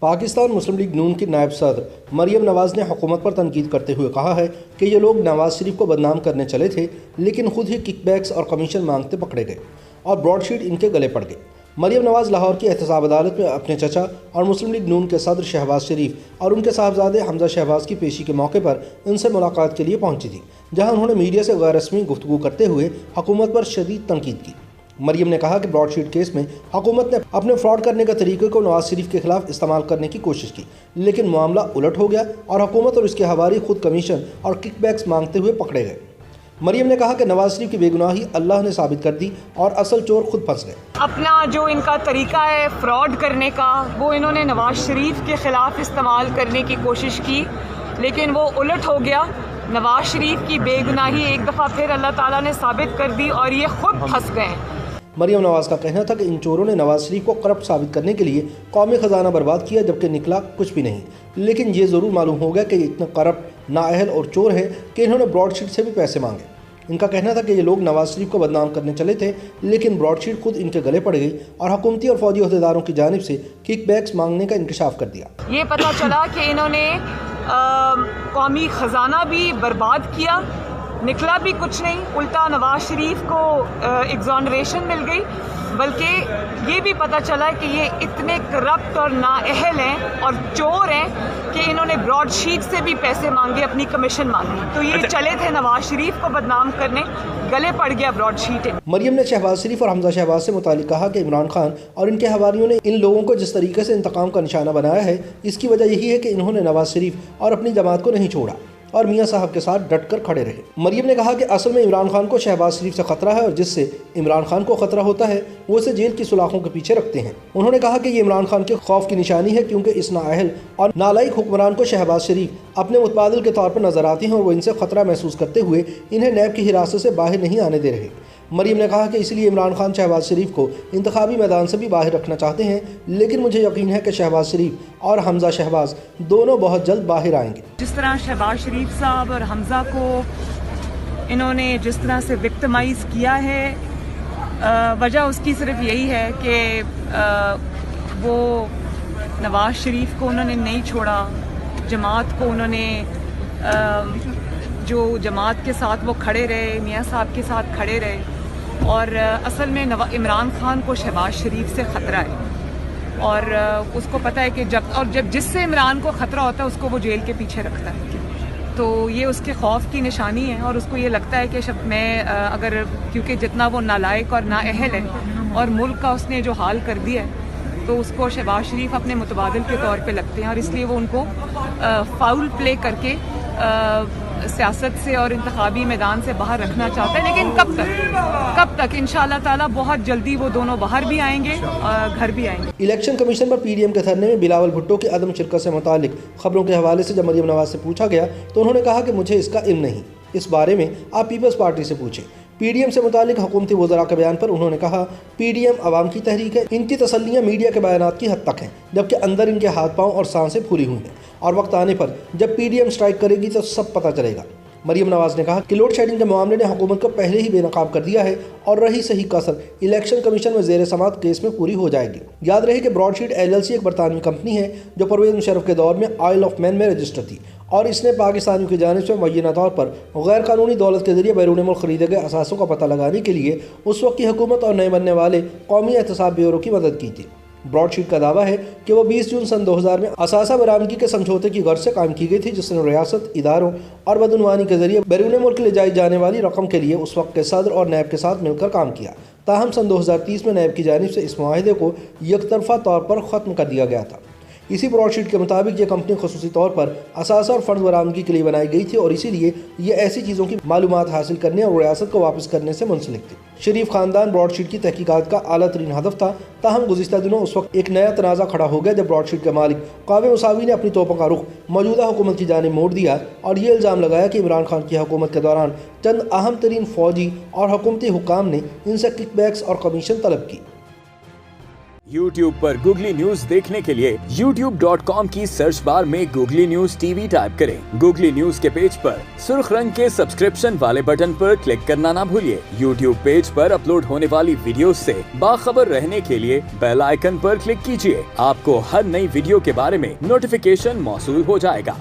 पाकिस्तान मुस्लिम league नून की नायब सदर मरियम नवाज़ ने हुकूमत पर तनकीद करते हुए कहा है कि ये लोग नवाज़ शरीफ को बदनाम करने चले थे, लेकिन खुद ही किकबैक्स और कमीशन मांगते पकड़े गए और ब्रॉडशीट इनके गले पड़ गई। मरियम नवाज़ लाहौर की एहतसाब अदालत में अपने चचा और मुस्लिम लीग नून के सदर शहबाज शरीफ और उनके साहबजादे हमजा शहबाज की पेशी के मौके पर इनसे मुलाकात के लिए पहुंची थी, जहां उन्होंने मीडिया से गैर रस्मी गुफ्तगू करते हुए हुकूमत पर शदीद तनकीद की। मरियम ने कहा कि ब्रॉडशीट केस में हुकूमत ने अपने फ्रॉड करने के तरीके को नवाज शरीफ के खिलाफ इस्तेमाल करने की कोशिश की, लेकिन मामला उलट हो गया और हुकूमत और उसके हवारी खुद कमीशन और किकबैक्स मांगते हुए पकड़े गए। मरियम ने कहा कि नवाज शरीफ की बेगुनाही अल्लाह ने साबित कर दी और असल चोर खुद फंस गए। अपना जो इनका तरीका है फ्रॉड करने का, वो इन्होंने नवाज शरीफ के खिलाफ इस्तेमाल करने की कोशिश की, लेकिन वो उलट हो गया। नवाज शरीफ की बेगुनाही एक दफ़ा फिर अल्लाह ताला ने साबित कर दी और ये खुद फंस गए। मरियम नवाज़ का कहना था कि इन चोरों ने नवाज शरीफ को करप्ट साबित करने के लिए कौमी ख़जाना बर्बाद किया, जबकि निकला कुछ भी नहीं। लेकिन ये ज़रूर मालूम हो गया कि ये इतने करप्ट, नाअहल और चोर हैं कि इन्होंने ब्रॉडशीट से भी पैसे मांगे। इनका कहना था कि ये लोग नवाज शरीफ को बदनाम करने चले थे, लेकिन ब्रॉडशीट खुद इनके गले पड़ गई और हुकूमती और फौजी अहदेदारों की जानिब से किकबैक्स मांगने का इंकशाफ कर दिया। ये पता चला कि इन्होंने कौमी ख़जाना भी बर्बाद किया, निकला भी कुछ नहीं, उल्टा नवाज शरीफ को एग्जॉनरेशन मिल गई। बल्कि ये भी पता चला कि ये इतने करप्ट और नाअहल हैं और चोर हैं कि इन्होंने ब्रॉडशीट से भी पैसे मांगे, अपनी कमीशन मांगी। तो ये चले थे नवाज शरीफ को बदनाम करने, गले पड़ गया ब्रॉडशीट। मरियम ने शहबाज शरीफ और हमजा शहबाज से मुतालिक कहा कि इमरान खान और इनके हवारियों ने इन लोगों को जिस तरीके से इंतकाम का निशाना बनाया है, इसकी वजह यही है कि इन्होंने नवाज शरीफ और अपनी जमात को नहीं छोड़ा और मियां साहब के साथ डट कर खड़े रहे। मरियम ने कहा कि असल में इमरान खान को शहबाज शरीफ से खतरा है और जिससे इमरान खान को खतरा होता है वो इसे जेल की सुलाखों के पीछे रखते हैं। उन्होंने कहा कि ये इमरान खान के खौफ की निशानी है, क्योंकि इस नाअहल और नालायक हुक्मरान को शहबाज शरीफ अपने मुतबादिल के तौर पर नजर आती हैं और वो इनसे खतरा महसूस करते हुए इन्हें नैब की हिरासत से बाहर नहीं आने दे रहे। मरियम ने कहा कि इसलिए इमरान खान शहबाज शरीफ को इंतखाबी मैदान से भी बाहर रखना चाहते हैं, लेकिन मुझे यकीन है कि शहबाज शरीफ और हमजा शहबाज दोनों बहुत जल्द बाहर आएंगे। जिस तरह शहबाज शरीफ साहब और हमजा को इन्होंने जिस तरह से विक्टिमाइज़ किया है, वजह उसकी सिर्फ यही है कि वो नवाज शरीफ को उन्होंने नहीं छोड़ा, जमात को उन्होंने जो जमात के साथ वो खड़े रहे, मियाँ साहब के साथ खड़े रहे। और असल में इमरान खान को शहबाज शरीफ से ख़तरा है और उसको पता है कि जब जिससे इमरान को ख़तरा होता है उसको वो जेल के पीछे रखता है। तो ये उसके खौफ की निशानी है और उसको ये लगता है कि मैं अगर, क्योंकि जितना वो नालायक और नाअहल है और मुल्क का उसने जो हाल कर दिया है, तो उसको शहबाज शरीफ अपने मुतबादिल के तौर पे लगते हैं और इसलिए वो उनको फाउल प्ले करके सियासत से और इंतखाबी मैदान से बाहर रखना चाहता है। लेकिन कब तक इंशाअल्लाह ताला बहुत जल्दी वो दोनों बाहर भी आएंगे और घर भी आएंगे। इलेक्शन कमीशन पर पीडीएम के धरने में बिलावल भुट्टो की अदम शिरकत से मुतालिक खबरों के हवाले से जब मरियम नवाज से पूछा गया तो उन्होंने कहा कि मुझे इसका इल्म नहीं, इस बारे में आप पीपल्स पार्टी से पूछें। पीडीएम से मुतालिक हुकूमती वज़रा के बयान पर उन्होंने कहा, पीडीएम अवाम की तहरीक है, इनकी तसल्लियाँ मीडिया के बयानात की हद तक हैं, जबकि अंदर इनके हाथ पाँव और सांसें फूली हुई हैं और वक्त आने पर जब पीडीएम स्ट्राइक करेगी तो सब पता चलेगा। मरियम नवाज ने कहा कि लोड शेडिंग के मामले ने हुकूमत को पहले ही बेनकाब कर दिया है और रही सही कसर इलेक्शन कमीशन में ज़ेर समात केस में पूरी हो जाएगी। याद रहे कि ब्रॉडशीट LLC एक बरतानवी कंपनी है जो परवेज़ मुशर्रफ के दौर में आयल ऑफ मैन में रजिस्टर थी और इसने पाकिस्तानियों की जानिब से मुअय्यना तौर पर गैर कानूनी दौलत के जरिए बैरून मुल्क खरीदे गए असासों का पता लगाने के लिए उस वक्त की हुकूमत और नए बनने वाले कौमी एहतसाब ब्यूरो की मदद की थी। ब्रॉडशीट का दावा है कि वो 20 जून सन 2000 में असासा बरामदगी के समझौते की गर्ज से कायम की गई थी, जिसने रियासत, इदारों और बदउनवानी के जरिए बैरून मुल्क ले जाई जाने वाली रकम के लिए उस वक्त के सदर और नैब के साथ मिलकर काम किया। ताहम सन 2030 में नैब की जानिब से इस मुआहदे को यकतरफा तौर पर ख़त्म कर दिया गया था। इसी ब्रॉडशीट के मुताबिक ये कंपनी खुसूसी तौर पर असासा और फंड बरामदगी के लिए बनाई गई थी और इसीलिए ये ऐसी चीज़ों की मालूमात हासिल करने और रियासत को वापस करने से मुंसलिक थी। शरीफ खानदान ब्रॉडशीट की तहकीकात का आला तरीन हदफ था। ताहम गुज़िश्ता दिनों उस वक्त एक नया तनाज़ा खड़ा हो गया जब ब्रॉडशीट के मालिक क़ावे मुसावी ने अपनी तोपों का रुख मौजूदा हुकूमत की जानिब मोड़ दिया और ये इल्ज़ाम लगाया कि इमरान खान की हुकूमत के दौरान चंद अहम तरीन फ़ौजी और हुकूमती हुक्काम ने इनसे किकबैक्स और कमीशन तलब की। YouTube पर Google न्यूज देखने के लिए youtube.com की सर्च बार में Google न्यूज टीवी टाइप करें। Google न्यूज के पेज पर सुर्ख रंग के सब्सक्रिप्शन वाले बटन पर क्लिक करना ना भूलिए। YouTube पेज पर अपलोड होने वाली वीडियो से बाखबर रहने के लिए बेल आइकन पर क्लिक कीजिए। आपको हर नई वीडियो के बारे में नोटिफिकेशन मौसूल हो जाएगा।